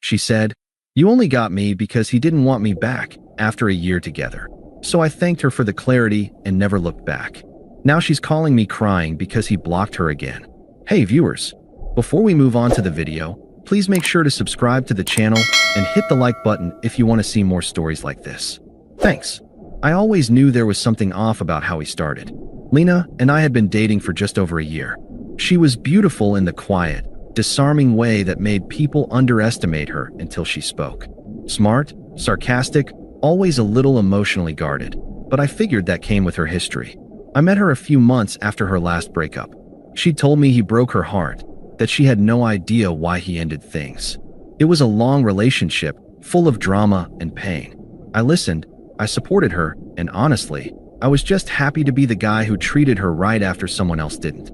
She said, "You only got me because he didn't want me back after a year together." So I thanked her for the clarity and never looked back. Now she's calling me crying because he blocked her again. Hey viewers, before we move on to the video, please make sure to subscribe to the channel and hit the like button if you want to see more stories like this. Thanks. I always knew there was something off about how he started. Lena and I had been dating for just over a year. She was beautiful in the quiet, disarming way that made people underestimate her until she spoke. Smart, sarcastic, always a little emotionally guarded, but I figured that came with her history. I met her a few months after her last breakup. She told me he broke her heart, that she had no idea why he ended things. It was a long relationship, full of drama and pain. I listened, I supported her, and honestly, I was just happy to be the guy who treated her right after someone else didn't.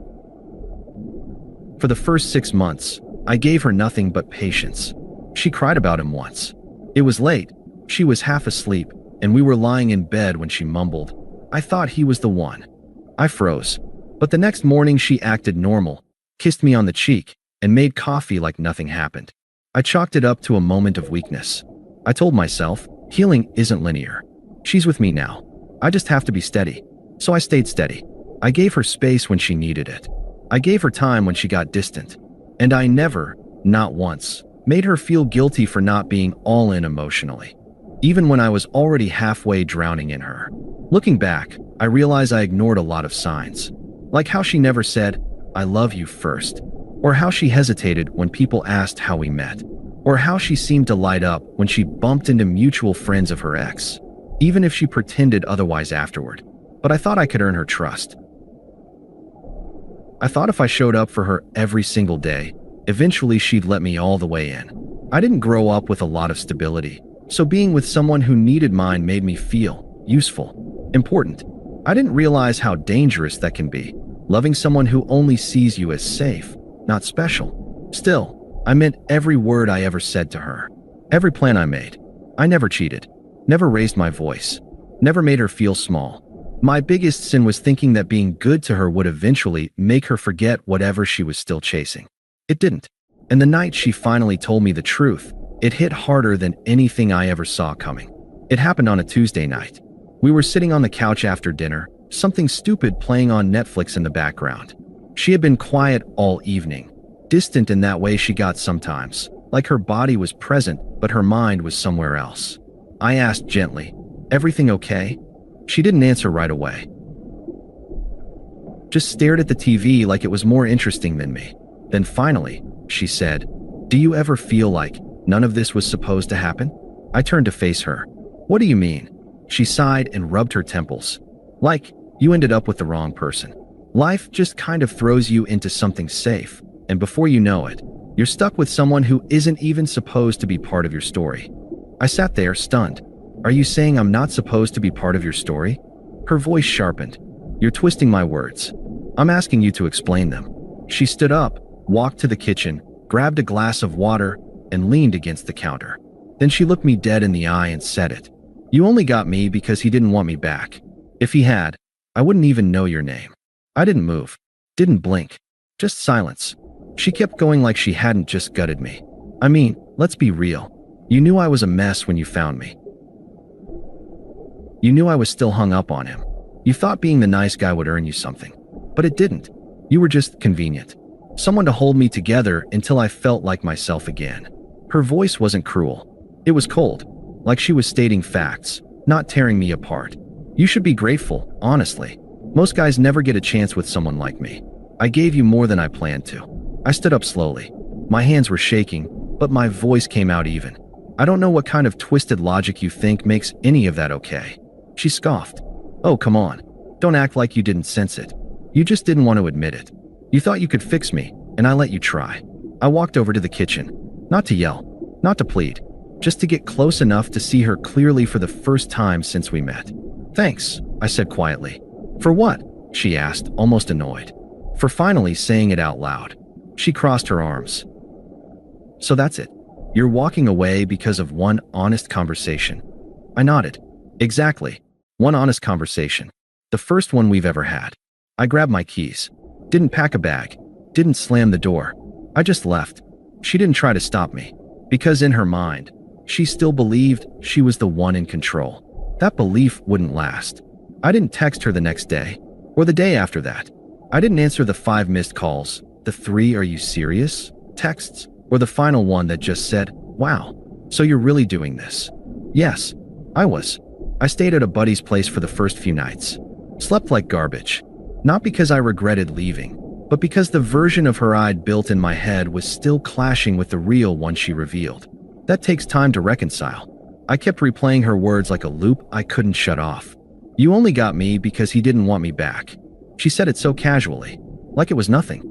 For the first 6 months, I gave her nothing but patience. She cried about him once. It was late, she was half asleep, and we were lying in bed when she mumbled, "I thought he was the one." I froze. But the next morning she acted normal, kissed me on the cheek, and made coffee like nothing happened. I chalked it up to a moment of weakness. I told myself, healing isn't linear. She's with me now. I just have to be steady. So I stayed steady. I gave her space when she needed it. I gave her time when she got distant. And I never, not once, made her feel guilty for not being all in emotionally, even when I was already halfway drowning in her. Looking back, I realize I ignored a lot of signs. Like how she never said, "I love you" first, or how she hesitated when people asked how we met, or how she seemed to light up when she bumped into mutual friends of her ex, even if she pretended otherwise afterward. But I thought I could earn her trust. I thought if I showed up for her every single day, eventually she'd let me all the way in. I didn't grow up with a lot of stability, so being with someone who needed mine made me feel useful, important. I didn't realize how dangerous that can be, loving someone who only sees you as safe, not special. Still, I meant every word I ever said to her. Every plan I made. I never cheated, never raised my voice, never made her feel small. My biggest sin was thinking that being good to her would eventually make her forget whatever she was still chasing. It didn't. And the night she finally told me the truth, it hit harder than anything I ever saw coming. It happened on a Tuesday night. We were sitting on the couch after dinner, something stupid playing on Netflix in the background. She had been quiet all evening, distant in that way she got sometimes, like her body was present, but her mind was somewhere else. I asked gently, "Everything okay?" She didn't answer right away. Just stared at the TV like it was more interesting than me. Then finally, she said, "Do you ever feel like none of this was supposed to happen?" I turned to face her. "What do you mean?" She sighed and rubbed her temples. "Like, you ended up with the wrong person. Life just kind of throws you into something safe, and before you know it, you're stuck with someone who isn't even supposed to be part of your story." I sat there, stunned. "Are you saying I'm not supposed to be part of your story?" Her voice sharpened. "You're twisting my words. I'm asking you to explain them." She stood up, walked to the kitchen, grabbed a glass of water, and leaned against the counter. Then she looked me dead in the eye and said it. "You only got me because he didn't want me back. If he had, I wouldn't even know your name." I didn't move, didn't blink, just silence. She kept going like she hadn't just gutted me. "I mean, let's be real. You knew I was a mess when you found me. You knew I was still hung up on him. You thought being the nice guy would earn you something. But it didn't. You were just convenient. Someone to hold me together until I felt like myself again." Her voice wasn't cruel. It was cold, like she was stating facts, not tearing me apart. "You should be grateful, honestly. Most guys never get a chance with someone like me. I gave you more than I planned to." I stood up slowly. My hands were shaking, but my voice came out even. "I don't know what kind of twisted logic you think makes any of that okay." She scoffed. "Oh, come on. Don't act like you didn't sense it. You just didn't want to admit it. You thought you could fix me, and I let you try." I walked over to the kitchen, not to yell, not to plead, just to get close enough to see her clearly for the first time since we met. "Thanks," I said quietly. "For what?" she asked, almost annoyed. "For finally saying it out loud." She crossed her arms. "So that's it. You're walking away because of one honest conversation." I nodded. "Exactly. One honest conversation. The first one we've ever had." I grabbed my keys. Didn't pack a bag. Didn't slam the door. I just left. She didn't try to stop me. Because in her mind, she still believed she was the one in control. That belief wouldn't last. I didn't text her the next day, or the day after that. I didn't answer the 5 missed calls, the 3 "Are you serious?" texts, or the final one that just said, "Wow, so you're really doing this?" Yes, I was. I stayed at a buddy's place for the first few nights. Slept like garbage. Not because I regretted leaving, but because the version of her I'd built in my head was still clashing with the real one she revealed. That takes time to reconcile. I kept replaying her words like a loop I couldn't shut off. "You only got me because he didn't want me back." She said it so casually, like it was nothing.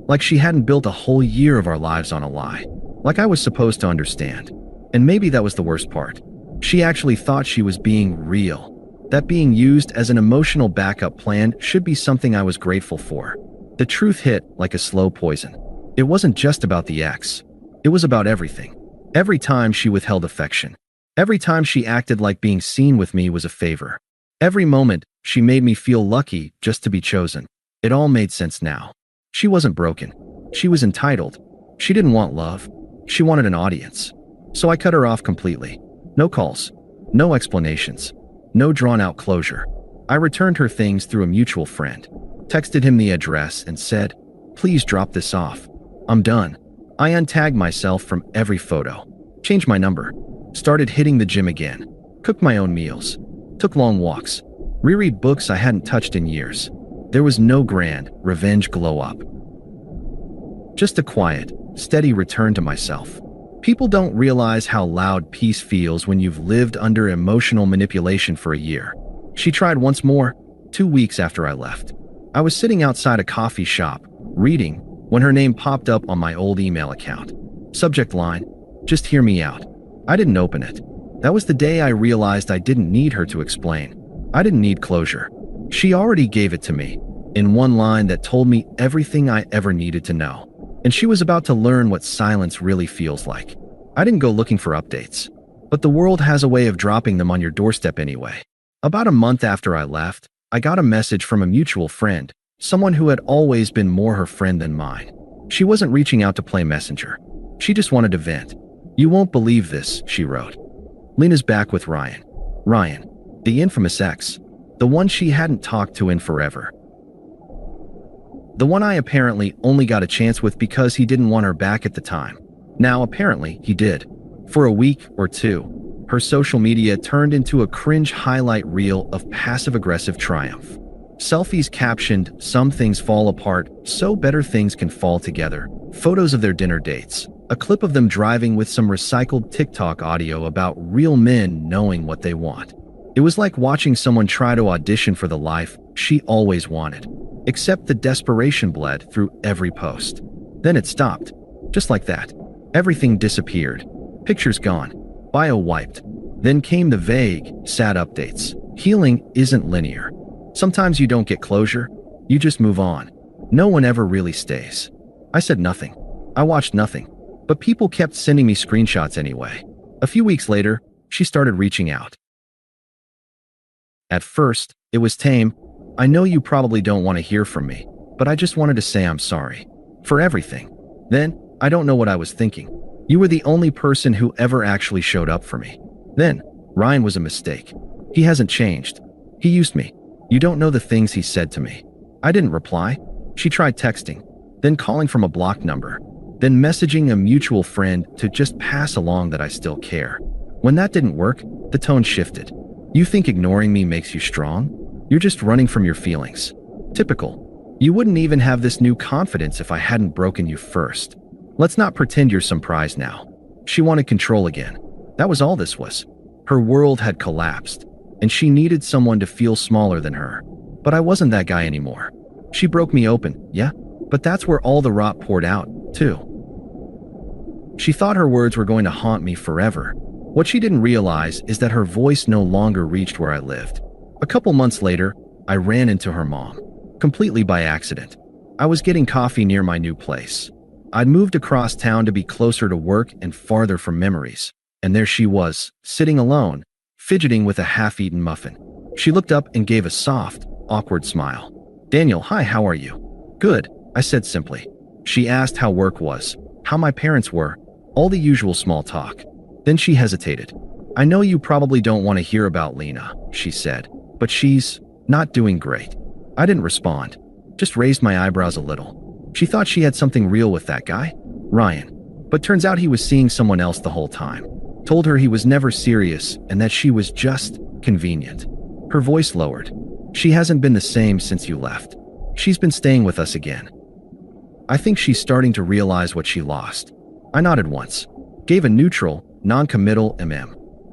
Like she hadn't built a whole year of our lives on a lie. Like I was supposed to understand. And maybe that was the worst part. She actually thought she was being real. That being used as an emotional backup plan should be something I was grateful for. The truth hit like a slow poison. It wasn't just about the ex. It was about everything. Every time she withheld affection. Every time she acted like being seen with me was a favor. Every moment she made me feel lucky just to be chosen. It all made sense now. She wasn't broken. She was entitled. She didn't want love. She wanted an audience. So I cut her off completely. No calls. No explanations. No drawn-out closure. I returned her things through a mutual friend. Texted him the address and said, "Please drop this off. I'm done." I untagged myself from every photo. Changed my number. Started hitting the gym again. Cooked my own meals. Took long walks. Reread books I hadn't touched in years. There was no grand revenge glow-up. Just a quiet, steady return to myself. People don't realize how loud peace feels when you've lived under emotional manipulation for a year. She tried once more, 2 weeks after I left. I was sitting outside a coffee shop, reading, when her name popped up on my old email account. Subject line, "Just hear me out." I didn't open it. That was the day I realized I didn't need her to explain. I didn't need closure. She already gave it to me, in one line that told me everything I ever needed to know. And she was about to learn what silence really feels like. I didn't go looking for updates, but the world has a way of dropping them on your doorstep anyway. About a month after I left, I got a message from a mutual friend, someone who had always been more her friend than mine. She wasn't reaching out to play messenger. She just wanted to vent. "You won't believe this," she wrote. "Lena's back with Ryan. Ryan, the infamous ex, the one she hadn't talked to in forever. The one I apparently only got a chance with because he didn't want her back at the time. Now apparently he did. For a week or two, her social media turned into a cringe highlight reel of passive-aggressive triumph. Selfies captioned, "Some things fall apart, so better things can fall together." Photos of their dinner dates. A clip of them driving with some recycled TikTok audio about real men knowing what they want. It was like watching someone try to audition for the life she always wanted. Except the desperation bled through every post. Then it stopped. Just like that. Everything disappeared. Pictures gone. Bio wiped. Then came the vague, sad updates. Healing isn't linear. Sometimes you don't get closure. You just move on. No one ever really stays. I said nothing. I watched nothing. But people kept sending me screenshots anyway. A few weeks later, she started reaching out. At first, it was tame. "I know you probably don't want to hear from me, but I just wanted to say I'm sorry. For everything." Then, "I don't know what I was thinking. You were the only person who ever actually showed up for me." Then, "Ryan was a mistake. He hasn't changed. He used me. You don't know the things he said to me." I didn't reply. She tried texting, then calling from a blocked number, then messaging a mutual friend to just pass along that I still care. When that didn't work, the tone shifted. "You think ignoring me makes you strong? You're just running from your feelings. Typical. You wouldn't even have this new confidence if I hadn't broken you first. Let's not pretend you're some prize now." She wanted control again. That was all this was. Her world had collapsed, and she needed someone to feel smaller than her. But I wasn't that guy anymore. She broke me open, yeah, but that's where all the rot poured out, too. She thought her words were going to haunt me forever. What she didn't realize is that her voice no longer reached where I lived. A couple months later, I ran into her mom, completely by accident. I was getting coffee near my new place. I'd moved across town to be closer to work and farther from memories. And there she was, sitting alone, fidgeting with a half-eaten muffin. She looked up and gave a soft, awkward smile. "Daniel, hi, how are you?" "Good," I said simply. She asked how work was, how my parents were, All the usual small talk. Then she hesitated. I know you probably don't want to hear about Lena, she said, but she's not doing great. I didn't respond, just raised my eyebrows a little. She thought she had something real with that guy, Ryan, but turns out he was seeing someone else the whole time. Told her he was never serious and that she was just convenient. Her voice lowered. She hasn't been the same since you left. She's been staying with us again. I think she's starting to realize what she lost. I nodded once, gave a neutral, non-committal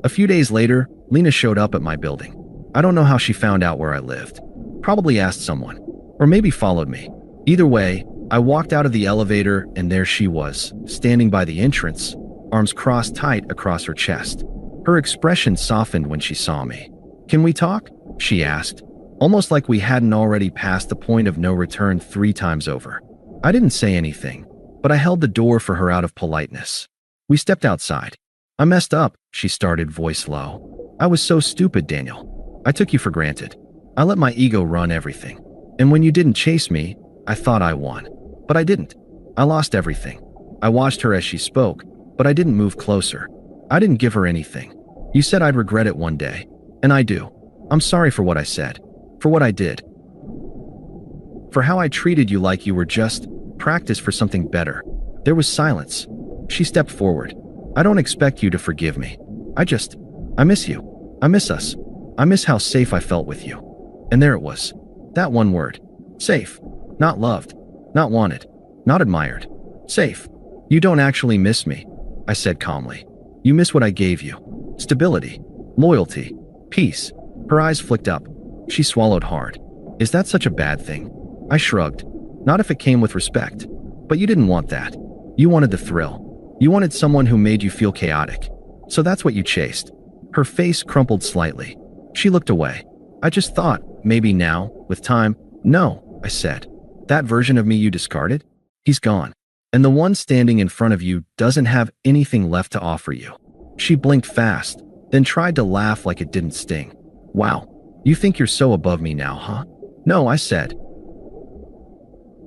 A few days later, Lena showed up at my building. I don't know how she found out where I lived. Probably asked someone, or maybe followed me. Either way, I walked out of the elevator and there she was, standing by the entrance, arms crossed tight across her chest. Her expression softened when she saw me. Can we talk? She asked, almost like we hadn't already passed the point of no return 3 times over. I didn't say anything, but I held the door for her out of politeness. We stepped outside. I messed up, she started, voice low. I was so stupid, Daniel. I took you for granted. I let my ego run everything. And when you didn't chase me, I thought I won. But I didn't. I lost everything. I watched her as she spoke, but I didn't move closer. I didn't give her anything. You said I'd regret it one day. And I do. I'm sorry for what I said. For what I did. For how I treated you like you were just practice for something better. There was silence. She stepped forward. I don't expect you to forgive me. I miss you. I miss us. I miss how safe I felt with you. And there it was. That one word. Safe. Not loved. Not wanted. Not admired. Safe. You don't actually miss me, I said calmly. You miss what I gave you. Stability. Loyalty. Peace. Her eyes flicked up. She swallowed hard. Is that such a bad thing? I shrugged. Not if it came with respect. But you didn't want that. You wanted the thrill. You wanted someone who made you feel chaotic. So that's what you chased. Her face crumpled slightly. She looked away. I just thought, maybe now, with time. No, I said. That version of me you discarded? He's gone. And the one standing in front of you doesn't have anything left to offer you. She blinked fast, then tried to laugh like it didn't sting. Wow, you think you're so above me now, huh? No, I said.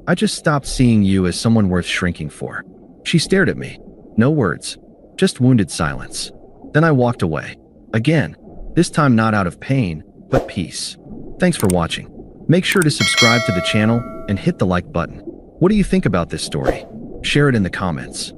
I just stopped seeing you as someone worth shrinking for. She stared at me. No words. Just wounded silence. Then I walked away. Again. This time not out of pain, but peace. Thanks for watching. Make sure to subscribe to the channel and hit the like button. What do you think about this story? Share it in the comments.